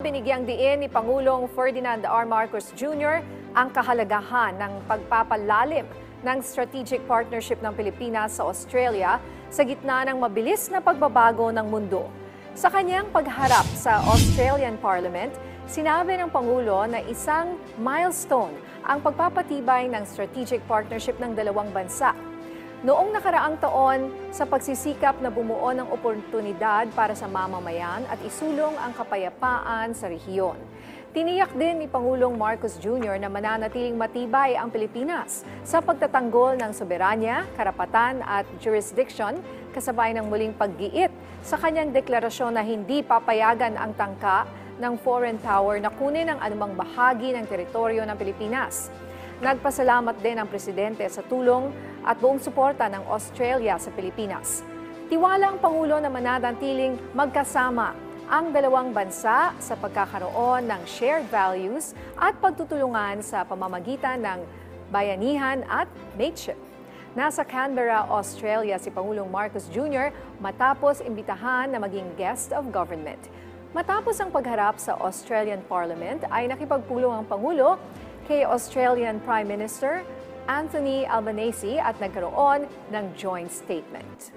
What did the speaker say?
Binigyang diin ni Pangulong Ferdinand R. Marcos Jr. ang kahalagahan ng pagpapalalim ng strategic partnership ng Pilipinas sa Australia sa gitna ng mabilis na pagbabago ng mundo. Sa kanyang pagharap sa Australian Parliament, sinabi ng Pangulo na isang milestone ang pagpapatibay ng strategic partnership ng dalawang bansa. Noong nakaraang taon, sa pagsisikap na bumuo ng oportunidad para sa mamamayan at isulong ang kapayapaan sa rehiyon. Tiniyak din ni Pangulong Marcos Jr. na mananatiling matibay ang Pilipinas sa pagtatanggol ng soberanya, karapatan at jurisdiction kasabay ng muling paggiit sa kanyang deklarasyon na hindi papayagan ang tangka ng foreign power na kunin ang anumang bahagi ng teritoryo ng Pilipinas. Nagpasalamat din ang Presidente sa tulong at buong suporta ng Australia sa Pilipinas. Tiwala ang Pangulo na mananatiling magkasama ang dalawang bansa sa pagkakaroon ng shared values at pagtutulungan sa pamamagitan ng bayanihan at mateship. Nasa Canberra, Australia si Pangulong Marcos Jr. matapos imbitahan na maging guest of government. Matapos ang pagharap sa Australian Parliament ay nakipagpulong ang Pangulo kay Australian Prime Minister Anthony Albanese at nagkaroon ng joint statement.